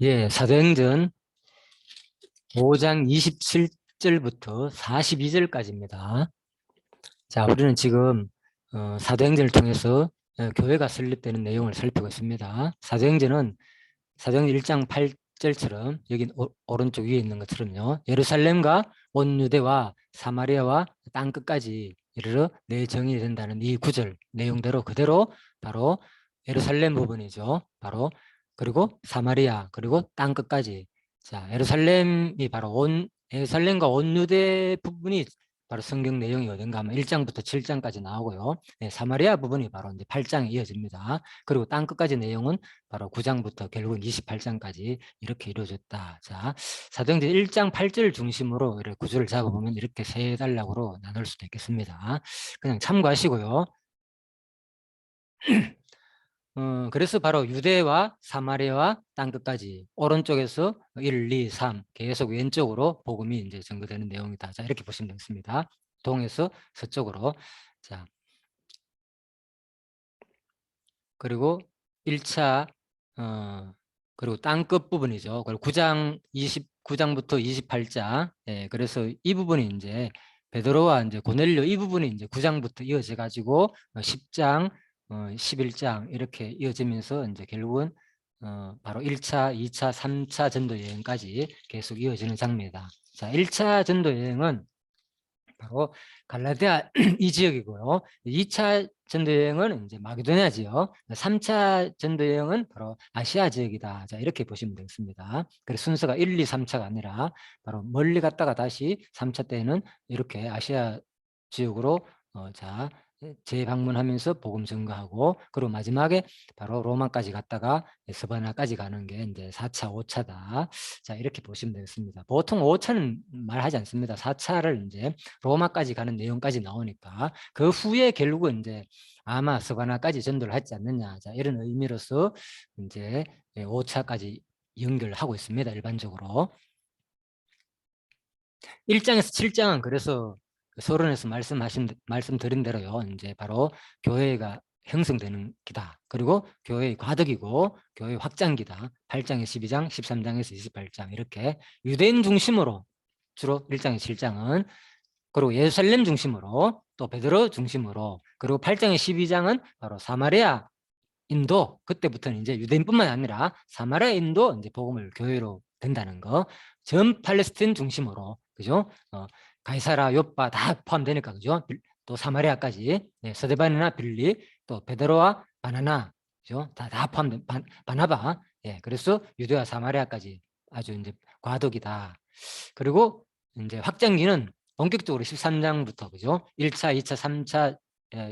예, 사도행전 5장 27절부터 42절까지입니다. 자, 우리는 지금 사도행전을 통해서 교회가 설립되는 내용을 살피고 있습니다. 사도행전 1장 8절처럼 여기 오른쪽 위에 있는 것처럼요. 예루살렘과 온 유대와 사마리아와 땅 끝까지 이르러 내 정이 된다는 이 구절 내용대로 그대로 바로 예루살렘 부분이죠. 바로 그리고 사마리아 그리고 땅 끝까지. 자, 예루살렘과 온 유대 부분이 바로 성경 내용이 어딘가 하면 1장부터 7장까지 나오고요. 네, 사마리아 부분이 바로 이제 8장에 이어집니다. 그리고 땅 끝까지 내용은 바로 9장부터 결국은 28장까지 이렇게 이루어졌다. 자, 사도행전 1장 8절 중심으로 이렇게 구조를 잡아보면 이렇게 세 단락으로 나눌 수도 있겠습니다. 그냥 참고하시고요. 그래서 바로 유대와 사마리아와 땅 끝까지 오른쪽에서 1, 2, 3 계속 왼쪽으로 복음이 이제 전거되는 내용이다. 자, 이렇게 보시면 되겠습니다. 동에서 서쪽으로. 자, 그리고 1차 그리고 땅 끝 부분이죠. 그리고 9장부터 28장. 예, 그래서 이 부분이 이제 베드로와 이제 고넬료 이 부분이 이제 9장부터 이어져 가지고 10장, 11장 이렇게 이어지면서 이제 결국은 바로 1차, 2차, 3차 전도 여행까지 계속 이어지는 장면이다. 자, 1차 전도 여행은 바로 갈라디아 이 지역이고요. 2차 전도여행은 이제 마게도니아 지역, 3차 전도여행은 바로 아시아 지역이다. 자, 이렇게 보시면 되겠습니다. 그래서 순서가 1, 2, 3차가 아니라 바로 멀리 갔다가 다시 3차 때는 이렇게 아시아 지역으로 자, 재방문하면서 복음 전거하고 그리고 마지막에 바로 로마까지 갔다가 스바나까지 가는 게 이제 4차, 5차다. 자, 이렇게 보시면 되겠습니다. 보통 5차는 말하지 않습니다. 4차를 이제 로마까지 가는 내용까지 나오니까 그 후에 결국은 이제 아마 스바나까지 전도를 하지 않느냐. 자, 이런 의미로서 이제 5차까지 연결하고 있습니다. 일반적으로. 1장에서 7장은 그래서 서론에서 말씀드린 대로요. 이제 바로 교회가 형성되는 기다. 그리고 교회의 과덕이고 교회의 확장기다. 8장에서 12장, 13장에서 28장 이렇게 유대인 중심으로 주로 1장에서 7장은 그리고 예루살렘 중심으로 또 베드로 중심으로 그리고 8장에 12장은 바로 사마리아 인도 그때부터는 이제 유대인뿐만 아니라 사마리아 인도 이제 복음을 교회로 된다는 거. 전 팔레스틴 중심으로 그죠? 가이사라 요빠 다 포함되니까 그죠? 또 사마리아까지 네, 서데반이나 빌리 또 베드로와 바나나 그죠? 다 포함된 바나바 예, 그래서 유대와 사마리아까지 아주 이제 과도기다. 그리고 이제 확장기는 본격적으로 13장부터 그죠? 1차, 2차, 3차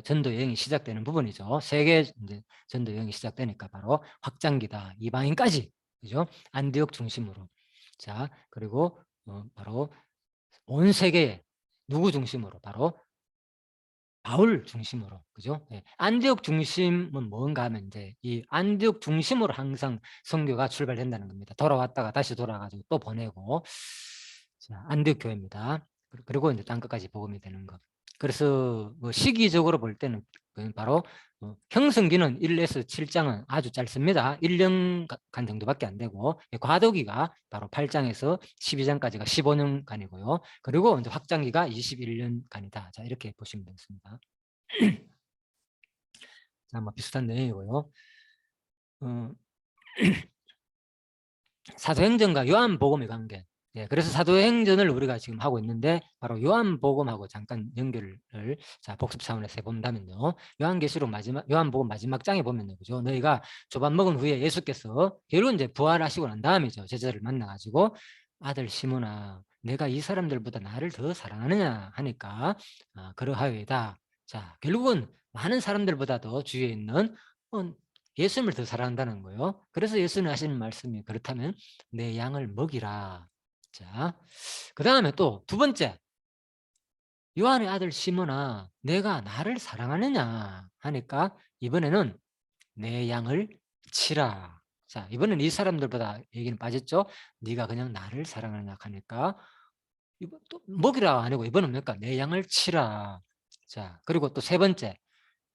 전도 여행이 시작되는 부분이죠. 세계 이제 전도 여행이 시작되니까 바로 확장기다. 이방인까지 그죠? 안디옥 중심으로. 자, 그리고 바로 온 세계에 누구 중심으로? 바로 바울 중심으로. 그죠? 네. 안디옥 중심은 뭔가 하면 이제 이 안디옥 중심으로 항상 선교가 출발된다는 겁니다. 돌아왔다가 다시 돌아가지고 또 보내고. 자, 안디옥 교회입니다. 그리고 이제 땅끝까지 복음이 되는 것. 그래서 뭐 시기적으로 볼 때는 바로 형성기는 1에서 7장은 아주 짧습니다. 1년간 정도밖에 안 되고 과도기가 바로 8장에서 12장까지가 15년간이고요. 그리고 이제 확장기가 21년간이다. 자, 이렇게 보시면 되겠습니다. 자, 뭐 비슷한 내용이고요. 사도행전과 요한복음의 관계. 예, 그래서 사도행전을 우리가 지금 하고 있는데 바로 요한복음하고 잠깐 연결을 자 복습 차원에서 해본다면요. 요한복음 마지막 장에 보면요, 그죠? 너희가 조반 먹은 후에 예수께서 결국 이제 부활하시고 난 다음이죠. 제자를 만나가지고 아들 시몬아, 내가 이 사람들보다 나를 더 사랑하느냐 하니까 그러하여이다. 자, 결국은 많은 사람들보다도 주위에 있는 예수님을 더 사랑한다는 거예요. 그래서 예수님 하시는 말씀이 그렇다면 내 양을 먹이라. 자, 그 다음에 또 두 번째 요한의 아들 시몬아 내가 나를 사랑하느냐 하니까 이번에는 내 양을 치라. 자, 이번엔 이 사람들보다 얘기는 빠졌죠. 네가 그냥 나를 사랑하느냐 하니까 이번 또 먹이라 아니고 이번은 뭡니까? 내 양을 치라. 자, 그리고 또 세 번째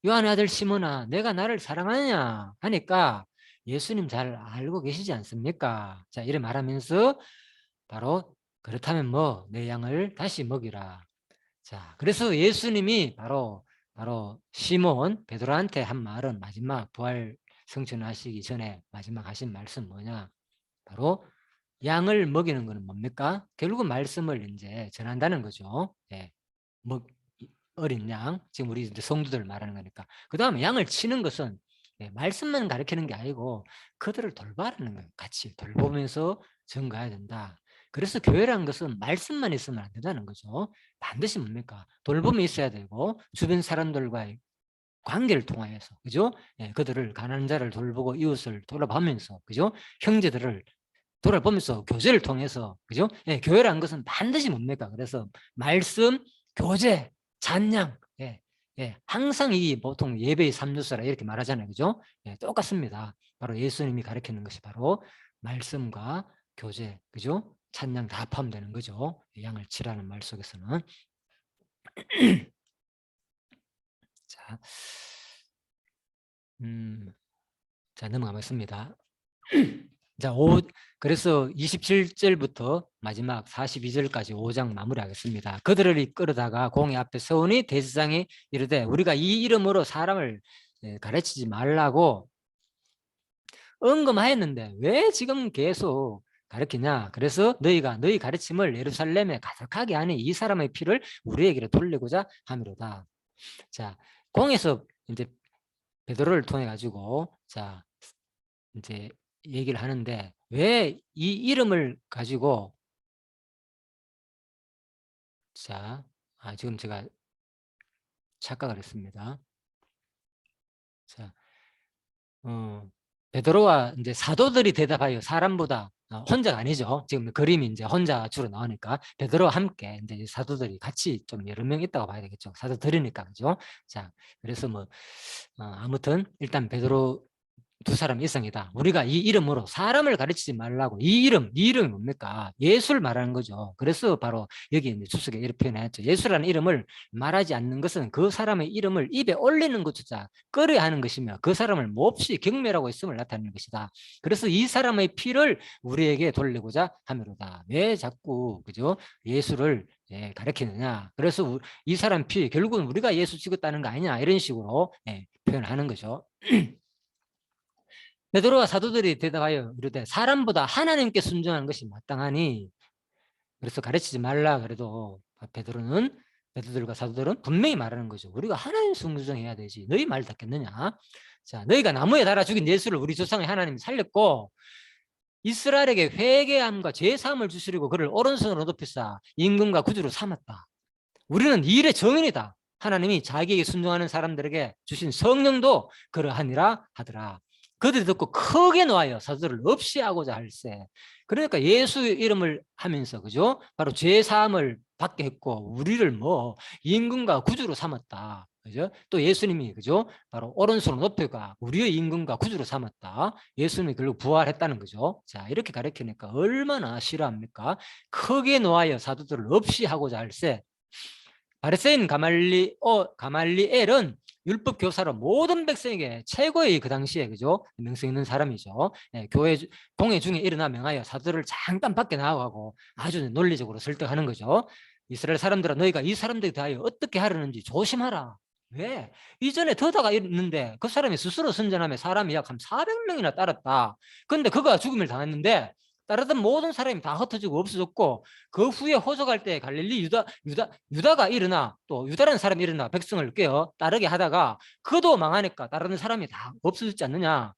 요한의 아들 시몬아 내가 나를 사랑하느냐 하니까 예수님 잘 알고 계시지 않습니까? 자, 이래 말하면서 바로 그렇다면 뭐 내 양을 다시 먹이라. 자, 그래서 예수님이 바로 시몬 베드로한테 한 말은 마지막 부활 성천하시기 전에 마지막 하신 말씀 뭐냐? 바로 양을 먹이는 것은 뭡니까? 결국은 말씀을 이제 전한다는 거죠. 예. 뭐 어린 양, 지금 우리 이제 성도들 말하는 거니까. 그 다음에 양을 치는 것은 말씀만 가르치는 게 아니고 그들을 돌봐라는 거예요. 같이 돌보면서 증거해야 된다. 그래서 교회라는 것은 말씀만 있으면 안 된다는 거죠. 반드시 뭡니까? 돌봄이 있어야 되고 주변 사람들과의 관계를 통하여서, 그죠? 그들을 가난한 자를 돌보고 이웃을 돌아보면서, 그죠? 형제들을 돌아보면서 교제를 통해서, 그죠? 교회라는 것은 반드시 뭡니까? 그래서 말씀, 교제, 찬양, 항상 이 보통 예배의 삼요소라 이렇게 말하잖아요, 그죠? 똑같습니다. 바로 예수님이 가르치는 것이 바로 말씀과 교제, 그죠? 찬양 다 포함되는 거죠. 양을 치라는 말 속에서는. 자, 자 넘어가 보겠습니다. 자, 그래서 27절부터 마지막 42절까지 5장 마무리하겠습니다. 그들을 이끌어다가 공회 앞에 서오니 대제사장이 이르되 우리가 이 이름으로 사람을 가르치지 말라고 언금하였는데 왜 지금 계속 가르치냐? 그래서 너희가 너희 가르침을 예루살렘에 가득하게 하니 이 사람의 피를 우리에게로 돌리고자 함이로다. 자, 공에서 이제 베드로를 통해 가지고 자 이제 얘기를 하는데 왜 이 이름을 가지고 자, 지금 제가 착각을 했습니다. 자, 베드로와 이제 사도들이 대답하여 사람보다 혼자가 아니죠. 지금 그림이 이제 혼자 주로 나오니까 베드로와 함께 이제 사도들이 같이 좀 여러 명 있다고 봐야 되겠죠. 사도들이니까 그죠. 자, 그래서 뭐 아무튼 일단 베드로 두 사람 이상이다. 우리가 이 이름으로 사람을 가르치지 말라고. 이 이름이 뭡니까? 예수를 말하는 거죠. 그래서 바로 여기 이제 주석에 이렇게 표현했죠. 예수라는 이름을 말하지 않는 것은 그 사람의 이름을 입에 올리는 것조차 꺼려야 하는 것이며 그 사람을 몹시 경멸하고 있음을 나타내는 것이다. 그래서 이 사람의 피를 우리에게 돌리고자 함이로다. 왜 자꾸 그죠? 예수를 가르치느냐? 그래서 이 사람 피 결국은 우리가 예수 찍었다는 거 아니냐? 이런 식으로 표현하는 거죠. 베드로와 사도들이 대답하여 이르되 사람보다 하나님께 순종하는 것이 마땅하니 그래서 가르치지 말라 그래도 베드로들과 사도들은 분명히 말하는 거죠. 우리가 하나님 순종해야 되지 너희 말 듣겠느냐. 자, 너희가 나무에 달아 죽인 예수를 우리 조상의 하나님이 살렸고 이스라엘에게 회개함과 죄사함을 주시려고 그를 오른손으로 높이사 임금과 구주로 삼았다. 우리는 이 일의 정인이다. 하나님이 자기에게 순종하는 사람들에게 주신 성령도 그러하니라 하더라. 그들이 듣고 크게 놓아여 사도들을 없이 하고자 할세. 그러니까 예수 이름을 하면서 그죠? 바로 죄 사함을 받게 했고 우리를 뭐 임금과 구주로 삼았다. 그죠? 또 예수님이 그죠? 바로 오른손을 높여가 우리의 임금과 구주로 삼았다. 예수님이 결국 부활했다는 거죠. 자, 이렇게 가르치니까 얼마나 싫어합니까? 크게 놓아여 사도들을 없이 하고자 할세. 바리새인 가말리엘은 율법 교사로 모든 백성에게 최고의 그 당시에 그죠 명성 있는 사람이죠. 공회 중에 일어나 명하여 사도를 잠깐 밖에 나가고 아주 논리적으로 설득하는 거죠. 이스라엘 사람들아 너희가 이 사람들에 대하여 어떻게 하려는지 조심하라. 왜? 이전에 더다가 있는데 그 사람이 스스로 선전하며 사람이 약 한 400명이나 따랐다. 근데 그가 죽음을 당했는데 따르던 모든 사람이 다 흩어지고 없어졌고 그 후에 호적할 때 갈릴리 유다가 일어나 또 유다라는 사람이 일어나 백성을 깨어 따르게 하다가 그도 망하니까 따르는 사람이 다 없어졌지 않느냐.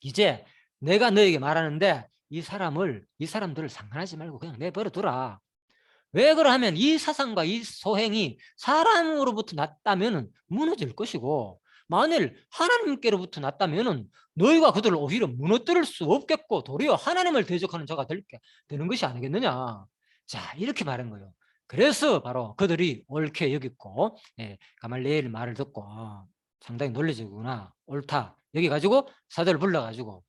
이제 내가 너에게 말하는데 이 사람들을 상관하지 말고 그냥 내버려 두라. 왜 그러하면 이 사상과 이 소행이 사람으로부터 났다면 무너질 것이고 만일 하나님께로부터 났다면 너희가 그들을 오히려 무너뜨릴 수 없겠고 도리어 하나님을 대적하는 자가 되는 것이 아니겠느냐. 자, 이렇게 말한 거예요. 그래서 바로 그들이 옳게 여겼고 가말리엘 말을 듣고 상당히 논리적이구나 옳다 여기 가지고 사도를 불러가지고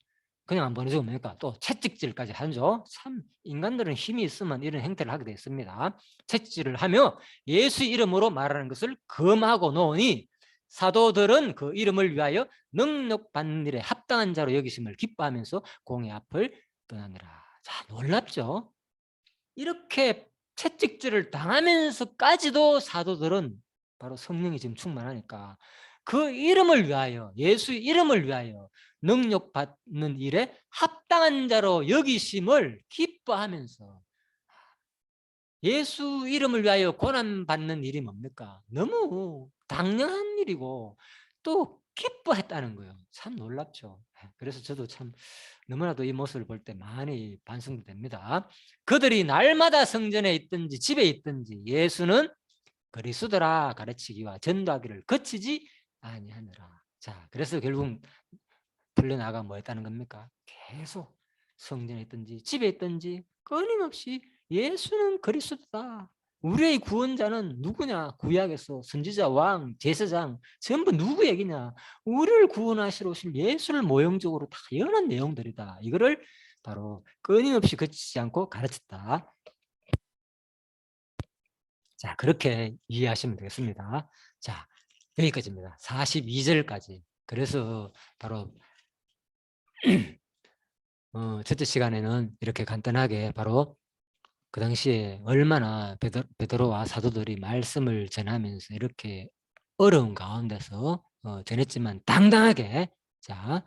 그냥 안 보내주고 뭡니까? 또 채찍질까지 하죠. 참 인간들은 힘이 있으면 이런 행태를 하게 됐습니다. 채찍질을 하며 예수 이름으로 말하는 것을 금하고 놓으니 사도들은 그 이름을 위하여 능력 받는 일에 합당한 자로 여기심을 기뻐하면서 공의 앞을 떠나니라. 자, 놀랍죠? 이렇게 채찍질을 당하면서까지도 사도들은 바로 성령이 지금 충만하니까 그 이름을 위하여, 예수의 이름을 위하여 능력 받는 일에 합당한 자로 여기심을 기뻐하면서, 예수 이름을 위하여 고난받는 일이 뭡니까? 너무 당연한 일이고 또 기뻐했다는 거예요. 참 놀랍죠. 그래서 저도 참 너무나도 이 모습을 볼 때 많이 반성됩니다. 그들이 날마다 성전에 있든지 집에 있든지 예수는 그리스도라 가르치기와 전도하기를 그치지 아니하느라. 자, 그래서 결국 풀려나가 뭐 했다는 겁니까? 계속 성전에 있든지 집에 있든지 끊임없이 예수는 그리스도다. 우리의 구원자는 누구냐? 구약에서 선지자, 왕, 제사장 전부 누구 얘기냐? 우리를 구원하시러 오실 예수를 모형적으로 다 연한 내용들이다. 이거를 바로 끊임없이 그치지 않고 가르쳤다. 자, 그렇게 이해하시면 되겠습니다. 자, 여기까지입니다. 42절까지. 그래서 바로 첫째 시간에는 이렇게 간단하게 바로 그 당시에 얼마나 베드로와 사도들이 말씀을 전하면서 이렇게 어려운 가운데서 전했지만 당당하게, 자,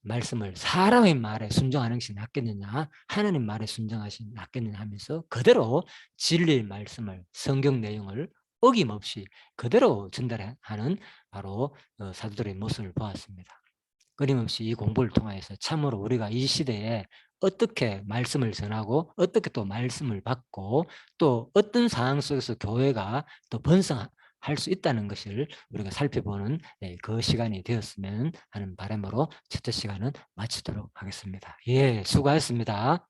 말씀을 사람의 말에 순종하는 것이 낫겠느냐, 하나님 말에 순종하시 낫겠느냐 하면서 그대로 진리의 말씀을, 성경 내용을 어김없이 그대로 전달하는 바로 사도들의 모습을 보았습니다. 끊임없이 이 공부를 통해서 참으로 우리가 이 시대에 어떻게 말씀을 전하고 어떻게 또 말씀을 받고 또 어떤 상황 속에서 교회가 또 번성할 수 있다는 것을 우리가 살펴보는 그 시간이 되었으면 하는 바람으로 첫째 시간은 마치도록 하겠습니다. 예, 수고하셨습니다.